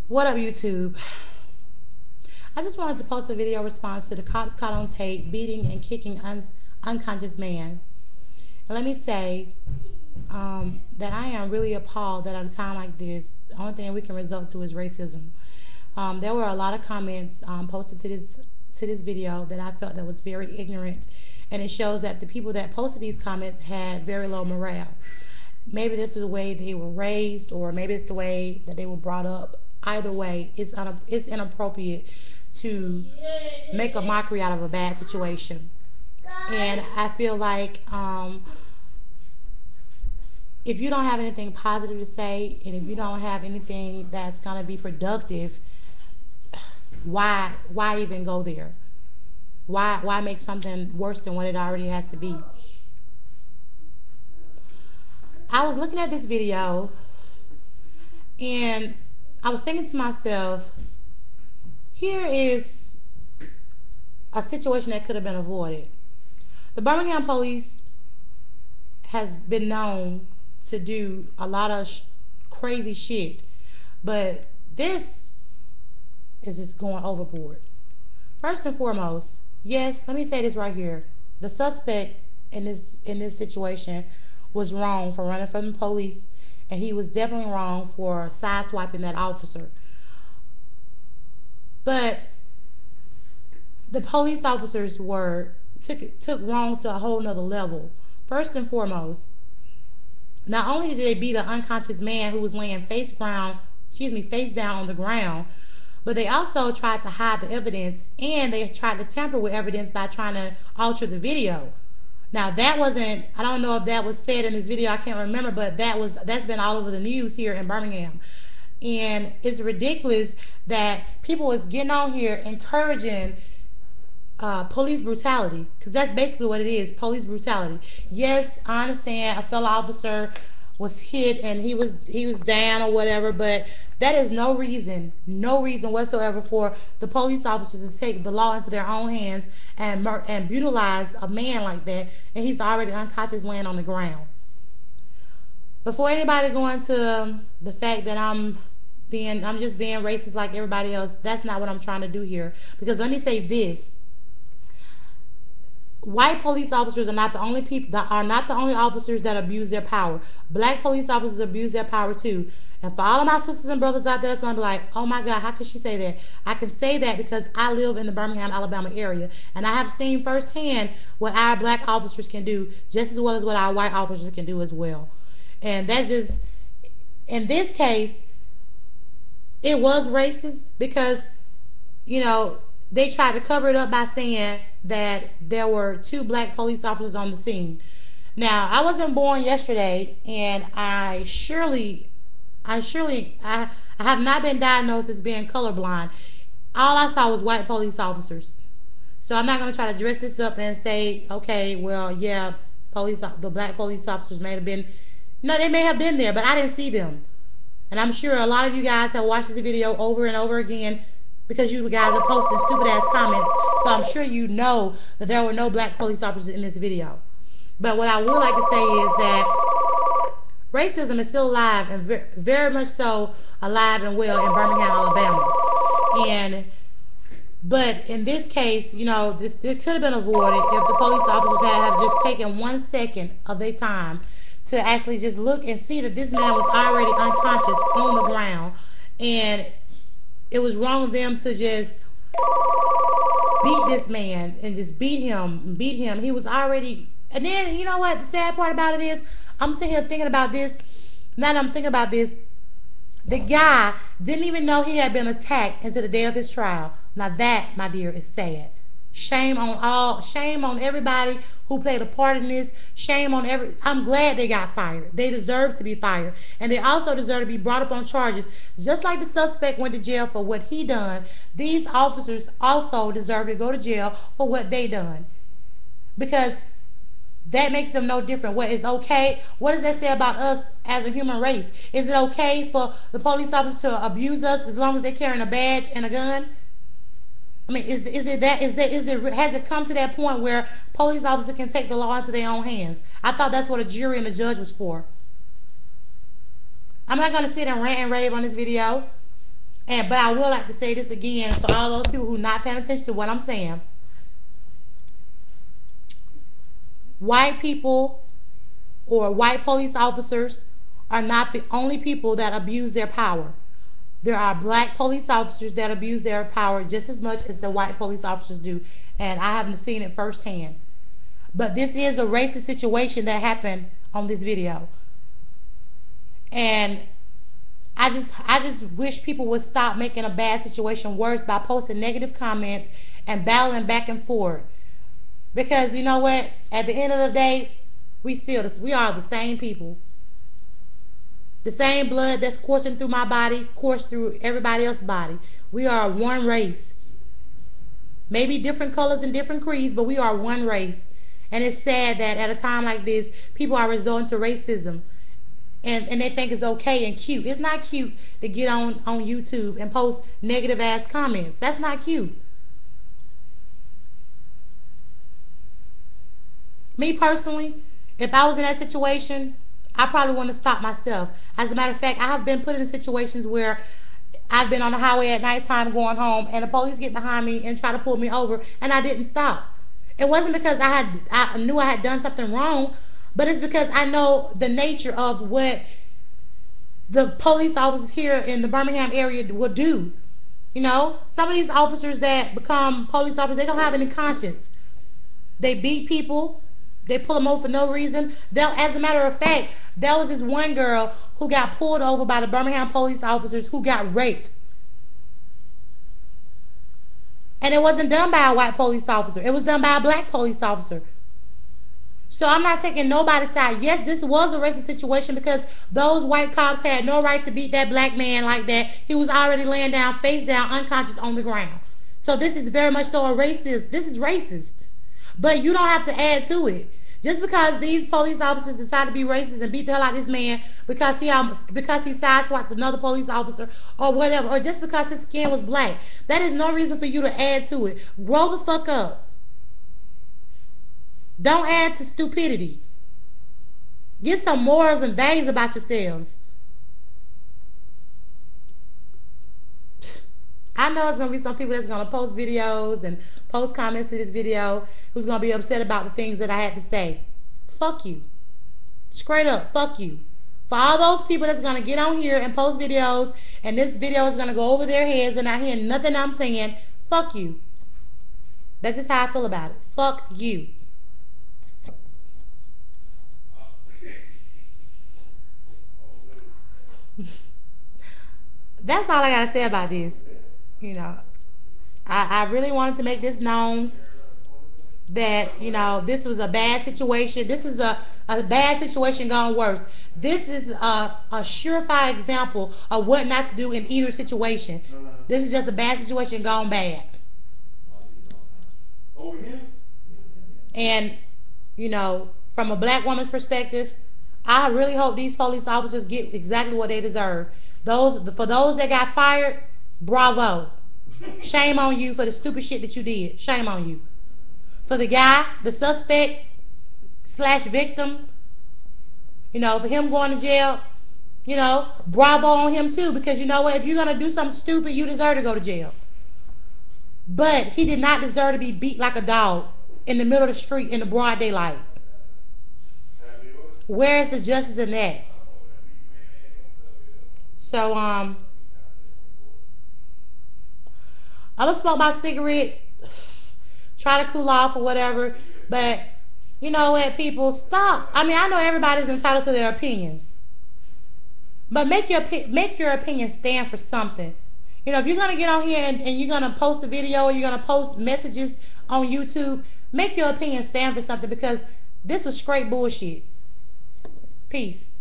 What up, YouTube? I just wanted to post a video response to the cops caught on tape beating and kicking unconscious man. And let me say that I am really appalled that at a time like this, the only thing we can resort to is racism. There were a lot of comments posted to this video that I felt that was very ignorant, and it shows that the people that posted these comments had very low morale. Maybe this is the way they were raised, or maybe it's the way that they were brought up. Either way, it's inappropriate to make a mockery out of a bad situation. And I feel like if you don't have anything positive to say, and if you don't have anything that's gonna be productive, why even go there? Why make something worse than what it already has to be? I was looking at this video and I was thinking to myself, here is a situation that could have been avoided. The Birmingham police has been known to do a lot of crazy shit, but this is just going overboard. First and foremost, yes, let me say this right here. The suspect in this situation was wrong for running from the police, and he was definitely wrong for sideswiping that officer. But the police officers took wrong to a whole nother level. First and foremost, not only did they beat an unconscious man who was laying face down on the ground, but they also tried to hide the evidence, and they tried to tamper with evidence by trying to alter the video. Now that wasn't, I don't know if that was said in this video, I can't remember, but that's been all over the news here in Birmingham. And it's ridiculous that people is getting on here encouraging police brutality, because that's basically what it is, police brutality. Yes, I understand a fellow officer was hit and he was down or whatever, but that is no reason whatsoever for the police officers to take the law into their own hands and brutalize a man like that, and he's already unconscious laying on the ground. Before anybody go into the fact that I'm just being racist like everybody else, that's not what I'm trying to do here. Because let me say this: white police officers are not the only officers that abuse their power. Black police officers abuse their power too. And for all of my sisters and brothers out there that's going to be like, oh my God, how could she say that? I can say that because I live in the Birmingham, Alabama area, and I have seen firsthand what our black officers can do just as well as what our white officers can do as well. And that's just, in this case, it was racist because, they tried to cover it up by saying that there were 2 black police officers on the scene. Now, I wasn't born yesterday, and I have not been diagnosed as being colorblind. All I saw was white police officers. So I'm not going to try to dress this up and say, okay, well, yeah, the black police officers may have been, no, they may have been there, but I didn't see them. And I'm sure a lot of you guys have watched this video over and over again because you guys are posting stupid ass comments. So I'm sure you know that there were no black police officers in this video. But what I would like to say is that racism is still alive, and very much so alive and well in Birmingham, Alabama. But in this case, this could have been avoided if the police officers have just taken 1 second of their time to actually just look and see that this man was already unconscious on the ground, and it was wrong of them to just beat this man and just beat him. He was already, and then you know what the sad part about it is, I'm sitting here thinking about this. Now that I'm thinking about this, the guy didn't even know he had been attacked until the day of his trial. Now that, my dear, is sad. Shame on everybody who played a part in this. I'm glad they got fired. They deserve to be fired. And they also deserve to be brought up on charges. Just like the suspect went to jail for what he done, these officers also deserve to go to jail for what they done. Because that makes them no different. What is okay? What does that say about us as a human race? Is it okay for the police officers to abuse us as long as they're carrying a badge and a gun? I mean, has it come to that point where police officers can take the law into their own hands? I thought that's what a jury and a judge was for. I'm not going to sit and rant and rave on this video. And but I will like to say this again for all those people who are not paying attention to what I'm saying. White people or white police officers are not the only people that abuse their power. There are black police officers that abuse their power just as much as the white police officers do. And I haven't seen it firsthand. But this is a racist situation that happened on this video. And I just wish people would stop making a bad situation worse by posting negative comments and battling back and forth. Because you know what? At the end of the day, we are the same people. The same blood that's coursing through my body courses through everybody else's body. We are one race. Maybe different colors and different creeds, but we are one race. And it's sad that at a time like this, people are resorting to racism. And they think it's okay and cute. It's not cute to get on YouTube and post negative ass comments. That's not cute. Me personally, if I was in that situation, I probably want to stop myself. As a matter of fact, I have been put in situations where I've been on the highway at nighttime going home and the police get behind me and try to pull me over and I didn't stop. It wasn't because I knew I had done something wrong, but it's because I know the nature of what the police officers here in the Birmingham area will do. You know, some of these officers that become police officers, they don't have any conscience. They beat people. They pull them over for no reason. As a matter of fact, there was this one girl who got pulled over by the Birmingham police officers who got raped. And it wasn't done by a white police officer. It was done by a black police officer. So I'm not taking nobody's side. Yes, this was a racist situation because those white cops had no right to beat that black man like that. He was already laying down, face down, unconscious on the ground. So this is very much so a racist. This is racist. But you don't have to add to it. Just because these police officers decide to be racist and beat the hell out of this man because he sideswiped another police officer or whatever, or just because his skin was black, that is no reason for you to add to it. Grow the fuck up. Don't add to stupidity. Get some morals and values about yourselves. I know it's going to be some people that's going to post videos and post comments to this video who's going to be upset about the things that I had to say. Fuck you. Straight up, fuck you. For all those people that's going to get on here and post videos and this video is going to go over their heads and not hearing nothing I'm saying, fuck you. That's just how I feel about it. Fuck you. That's all I got to say about this. You know, I really wanted to make this known that, you know, this was a bad situation. This is a bad situation gone worse. This is a surefire example of what not to do in either situation. This is just a bad situation gone bad. And, you know, from a black woman's perspective, I really hope these police officers get exactly what they deserve. For those that got fired, bravo. Shame on you for the stupid shit that you did. Shame on you. For the guy, the suspect / victim, you know, for him going to jail, you know, bravo on him too. Because you know what? If you're going to do something stupid, you deserve to go to jail. But he did not deserve to be beat like a dog in the middle of the street in the broad daylight. Where is the justice in that? So, I'm going to smoke my cigarette, try to cool off or whatever. But, you know what, people, stop. I mean, I know everybody's entitled to their opinions. But make your opinion stand for something. You know, if you're going to get on here and you're going to post a video or you're going to post messages on YouTube, make your opinion stand for something because this was straight bullshit. Peace.